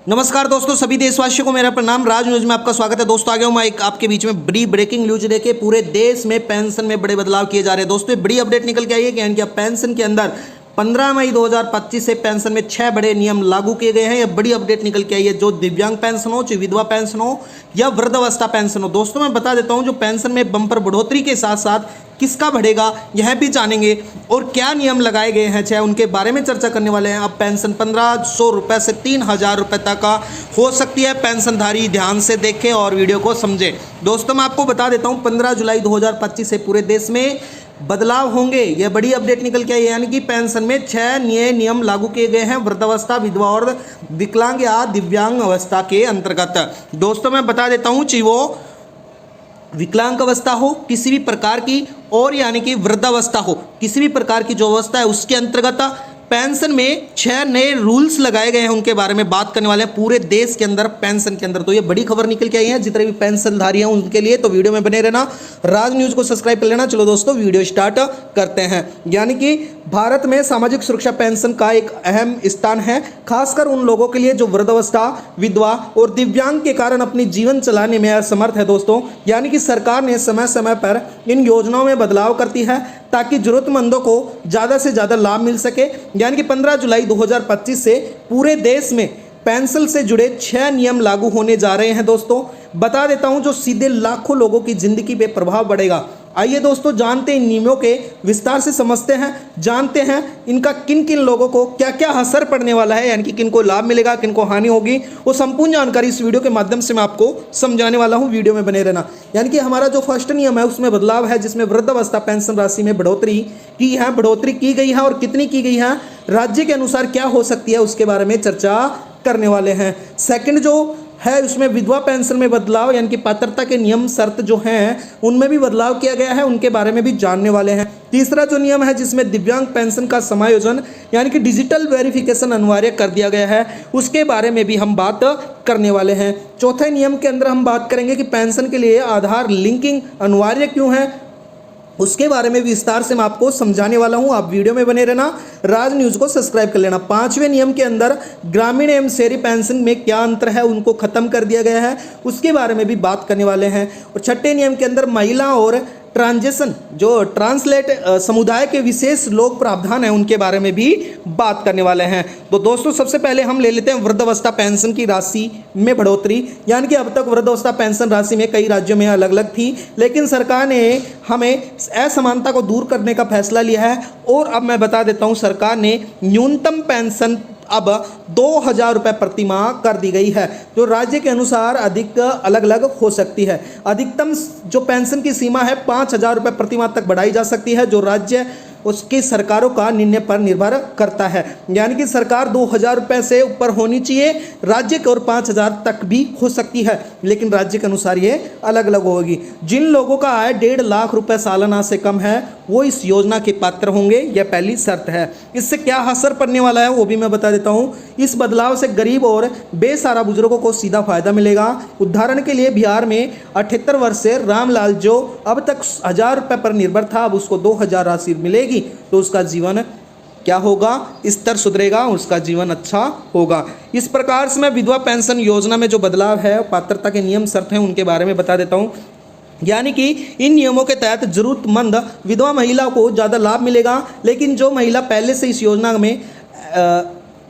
नमस्कार दोस्तों, सभी देशवासियों को मेरा प्रणाम। राज न्यूज में आपका स्वागत है। दोस्तों आ गया हूं मैं एक आपके बीच में बड़ी ब्रेकिंग न्यूज लेके। पूरे देश में पेंशन में बड़े बदलाव किए जा रहे हैं। दोस्तों ये बड़ी अपडेट निकल के आई है कि यानी कि पेंशन के अंदर 15 मई 2025 से पेंशन में 6 बड़े नियम लागू किए गए हैं। यह बड़ी अपडेट निकल के आई है। जो दिव्यांग पेंशन हो, चाहे विधवा पेंशन हो या वृद्धावस्था पेंशन हो। दोस्तों मैं बता देता हूं, जो पेंशन में बम्पर बढ़ोतरी के साथ साथ किसका बढ़ेगा यह भी जानेंगे, और क्या नियम लगाए गए हैं चाहे उनके बारे में चर्चा करने वाले हैं। अब पेंशन 1500 रुपये से 3000 रुपये तक का हो सकती है। पेंशनधारी ध्यान से देखें और वीडियो को समझें। दोस्तों मैं आपको बता देता हूं, 15 जुलाई 2025 से पूरे देश में बदलाव होंगे। यह बड़ी अपडेट निकल के आई है। यानी कि पेंशन में 6 नए नियम लागू किए गए हैं वृद्धावस्था, विधवा और विकलांग या दिव्यांग अवस्था के अंतर्गत। दोस्तों मैं बता देता हूं, चाहे वो विकलांग अवस्था हो किसी भी प्रकार की, और यानी कि वृद्धावस्था हो किसी भी प्रकार की जो अवस्था है, उसके अंतर्गत पेंशन में 6 नए रूल्स लगाए गए हैं। उनके बारे में बात करने वाले हैं पूरे देश के अंदर पेंशन के अंदर। तो ये बड़ी खबर निकल के आई है जितने भी पेंशनधारी हैं उनके लिए। तो वीडियो में बने रहना, राज न्यूज को सब्सक्राइब कर लेना। चलो दोस्तों वीडियो स्टार्ट करते हैं। यानी कि भारत में सामाजिक सुरक्षा पेंशन का एक अहम स्थान है, खासकर उन लोगों के लिए जो वृद्धावस्था, विधवा और दिव्यांग के कारण अपनी जीवन चलाने में असमर्थ है। दोस्तों यानी कि सरकार ने समय समय पर इन योजनाओं में बदलाव करती है ताकि जरूरतमंदों को ज़्यादा से ज़्यादा लाभ मिल सके। यानी कि 15 जुलाई 2025 से पूरे देश में पेंशन से जुड़े 6 नियम लागू होने जा रहे हैं। दोस्तों बता देता हूं, जो सीधे लाखों लोगों की जिंदगी पे प्रभाव पड़ेगा। आइए दोस्तों जानते हैं इन नियमों के विस्तार से, समझते हैं, जानते हैं इनका किन किन लोगों को क्या क्या असर पड़ने वाला है, यानी कि किन को लाभ मिलेगा, किन को हानि होगी। वो संपूर्ण जानकारी इस वीडियो के माध्यम से मैं आपको समझाने वाला हूं। वीडियो में बने रहना। यानी कि हमारा जो फर्स्ट नियम है उसमें बदलाव है, जिसमें वृद्धावस्था पेंशन राशि में बढ़ोतरी की गई है और कितनी की गई है, राज्य के अनुसार क्या हो सकती है, उसके बारे में चर्चा करने वाले हैं। सेकंड जो है उसमें विधवा पेंशन में बदलाव, यानी कि पात्रता के नियम शर्त जो हैं उनमें भी बदलाव किया गया है, उनके बारे में भी जानने वाले हैं। तीसरा जो नियम है जिसमें दिव्यांग पेंशन का समायोजन यानी कि डिजिटल वेरिफिकेशन अनिवार्य कर दिया गया है, उसके बारे में भी हम बात करने वाले हैं। चौथे नियम के अंदर हम बात करेंगे कि पेंशन के लिए आधार लिंकिंग अनिवार्य क्यों है, उसके बारे में विस्तार से मैं आपको समझाने वाला हूं। आप वीडियो में बने रहना, राज न्यूज़ को सब्सक्राइब कर लेना। 5वें नियम के अंदर ग्रामीण एवं शहरी पेंशन में क्या अंतर है, उनको खत्म कर दिया गया है, उसके बारे में भी बात करने वाले हैं। और 6ठे नियम के अंदर महिला और ट्रांजेशन जो ट्रांसलेट समुदाय के विशेष लोक प्रावधान है उनके बारे में भी बात करने वाले हैं। तो दोस्तों सबसे पहले हम ले लेते हैं वृद्धावस्था पेंशन की राशि में बढ़ोतरी। यानी कि अब तक वृद्धावस्था पेंशन राशि में कई राज्यों में अलग अलग थी, लेकिन सरकार ने हमें असमानता को दूर करने का फैसला लिया है। और अब मैं बता देता हूं, सरकार ने न्यूनतम पेंशन अब 2000 रुपये प्रति माह कर दी गई है, जो राज्य के अनुसार अधिक अलग अलग हो सकती है। अधिकतम जो पेंशन की सीमा है 5000 रुपये प्रति माह तक बढ़ाई जा सकती है, जो राज्य उसकी सरकारों का निर्णय पर निर्भर करता है। यानी कि सरकार 2000 रुपये से ऊपर होनी चाहिए, राज्य की ओर 5000 तक भी हो सकती है, लेकिन राज्य के अनुसार ये अलग अलग होगी। जिन लोगों का आय 1.5 लाख रुपए सालाना से कम है वो इस योजना के पात्र होंगे, यह पहली शर्त है। इससे क्या असर पड़ने वाला है वो भी मैं बता देता हूँ। इस बदलाव से गरीब और बेसहारा बुजुर्गों को सीधा फायदा मिलेगा। उदाहरण के लिए बिहार में 78 वर्ष से रामलाल जो अब तक 1000 रुपये पर निर्भर था, अब उसको 2000 राशि मिलेगी, तो उसका जीवन क्या होगा, स्तर सुधरेगा, उसका जीवन अच्छा होगा। इस प्रकार से मैं विधवा पेंशन योजना में जो बदलाव है, पात्रता के नियम शर्त हैं, उनके बारे में बता देता हूँ। यानी कि इन नियमों के तहत जरूरतमंद विधवा महिला को ज़्यादा लाभ मिलेगा, लेकिन जो महिला पहले से इस योजना में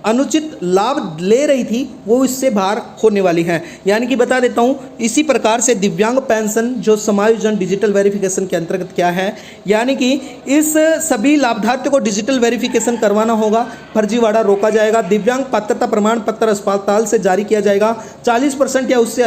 अनुचित लाभ ले रही थी वो इससे बाहर होने वाली हैं। यानी कि बता देता हूँ, इसी प्रकार से दिव्यांग पेंशन जो समायोजन डिजिटल वेरिफिकेशन के अंतर्गत क्या है, यानी कि इस सभी लाभार्थी को डिजिटल वेरिफिकेशन करवाना होगा, फर्जीवाड़ा रोका जाएगा। दिव्यांग पात्रता प्रमाण पत्र अस्पताल से जारी किया जाएगा। 40% या उससे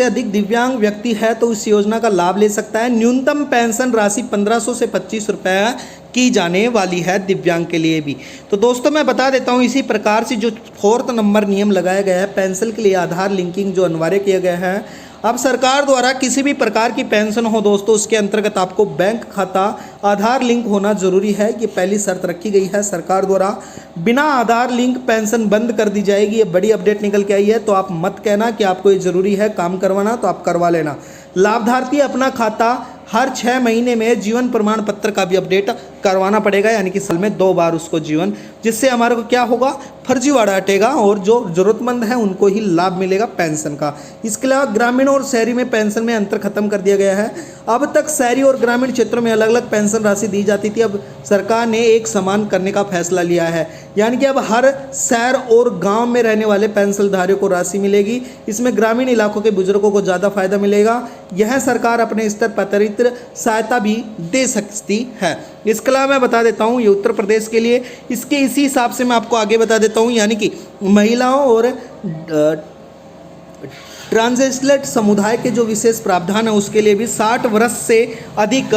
अधिक दिव्यांग व्यक्ति है तो इस योजना का लाभ ले सकता है। न्यूनतम पेंशन राशि 1500 से 25 रुपये की जाने वाली है दिव्यांग के लिए भी। तो दोस्तों मैं बता देता हूँ, इसी प्रकार से जो 4th नंबर नियम लगाया गया है, पेंशन के लिए आधार लिंकिंग जो अनिवार्य किया गया है। अब सरकार द्वारा किसी भी प्रकार की पेंशन हो दोस्तों, उसके अंतर्गत आपको बैंक खाता आधार लिंक होना जरूरी है, ये पहली शर्त रखी गई है सरकार द्वारा। बिना आधार लिंक पेंशन बंद कर दी जाएगी, ये बड़ी अपडेट निकल के आई है। तो आप मत कहना कि आपको ये जरूरी है काम करवाना, तो आप करवा लेना। लाभार्थी अपना खाता हर 6 महीने में जीवन प्रमाण पत्र का भी अपडेट करवाना पड़ेगा, यानी कि साल में 2 बार उसको जीवन, जिससे हमारे को क्या होगा, फर्जीवाड़ा हटेगा और जो ज़रूरतमंद है उनको ही लाभ मिलेगा पेंशन का। इसके अलावा ग्रामीण और शहरी में पेंशन में अंतर खत्म कर दिया गया है। अब तक शहरी और ग्रामीण क्षेत्रों में अलग अलग पेंशन राशि दी जाती थी, अब सरकार ने एक समान करने का फैसला लिया है, यानी कि अब हर शहर और गांव में रहने वाले पेंशनधारियों को राशि मिलेगी। इसमें ग्रामीण इलाकों के बुजुर्गों को ज़्यादा फायदा मिलेगा। यह सरकार अपने स्तर पर अतिरिक्त सहायता भी दे सकती है। इसके अलावा मैं बता देता हूँ ये उत्तर प्रदेश के लिए, इसके इसी हिसाब से मैं आपको आगे बता देता हूँ, यानी कि महिलाओं और ट्रांसजेंडर समुदाय के जो विशेष प्रावधान है उसके लिए भी 60 वर्ष से अधिक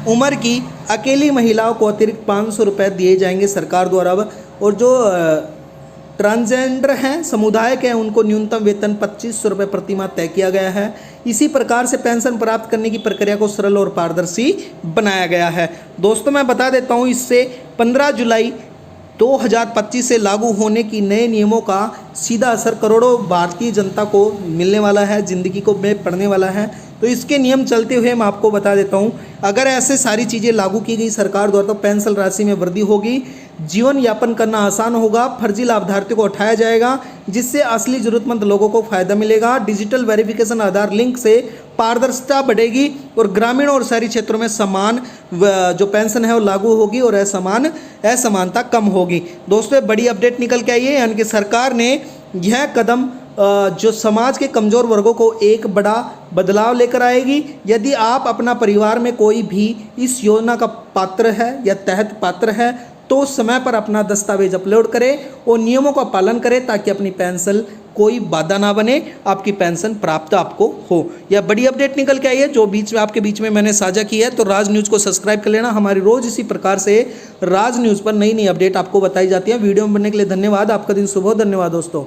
उम्र की अकेली महिलाओं को अतिरिक्त 500 रुपये दिए जाएंगे सरकार द्वारा। और जो ट्रांसजेंडर हैं समुदाय के हैं उनको न्यूनतम वेतन 2500 रुपये प्रति माह तय किया गया है। इसी प्रकार से पेंशन प्राप्त करने की प्रक्रिया को सरल और पारदर्शी बनाया गया है। दोस्तों मैं बता देता हूँ इससे 15 जुलाई 2025 से लागू होने की नए नियमों का सीधा असर करोड़ों भारतीय जनता को मिलने वाला है, ज़िंदगी को में पड़ने वाला है। तो इसके नियम चलते हुए मैं आपको बता देता हूँ, अगर ऐसे सारी चीज़ें लागू की गई सरकार द्वारा तो पेंशन राशि में वृद्धि होगी, जीवन यापन करना आसान होगा, फर्जी लाभार्थियों को उठाया जाएगा, जिससे असली ज़रूरतमंद लोगों को फ़ायदा मिलेगा। डिजिटल वेरिफिकेशन आधार लिंक से पारदर्शिता बढ़ेगी और ग्रामीण और शहरी क्षेत्रों में समान जो पेंशन है वो लागू होगी और असमानता कम होगी। दोस्तों बड़ी अपडेट निकल के आई है, यानी कि सरकार ने यह कदम जो समाज के कमज़ोर वर्गों को एक बड़ा बदलाव लेकर आएगी। यदि आप अपना परिवार में कोई भी इस योजना का पात्र है या तहत पात्र है तो समय पर अपना दस्तावेज अपलोड करें और नियमों का पालन करें ताकि अपनी पेंशन कोई बाधा ना बने, आपकी पेंशन प्राप्त आपको हो। यह बड़ी अपडेट निकल के आई है जो आपके बीच में मैंने साझा की है। तो राज न्यूज़ को सब्सक्राइब कर लेना, हमारी रोज़ इसी प्रकार से राज न्यूज़ पर नई नई अपडेट आपको बताई जाती है। वीडियो में बनने के लिए धन्यवाद, आपका दिन शुभ हो। धन्यवाद दोस्तों।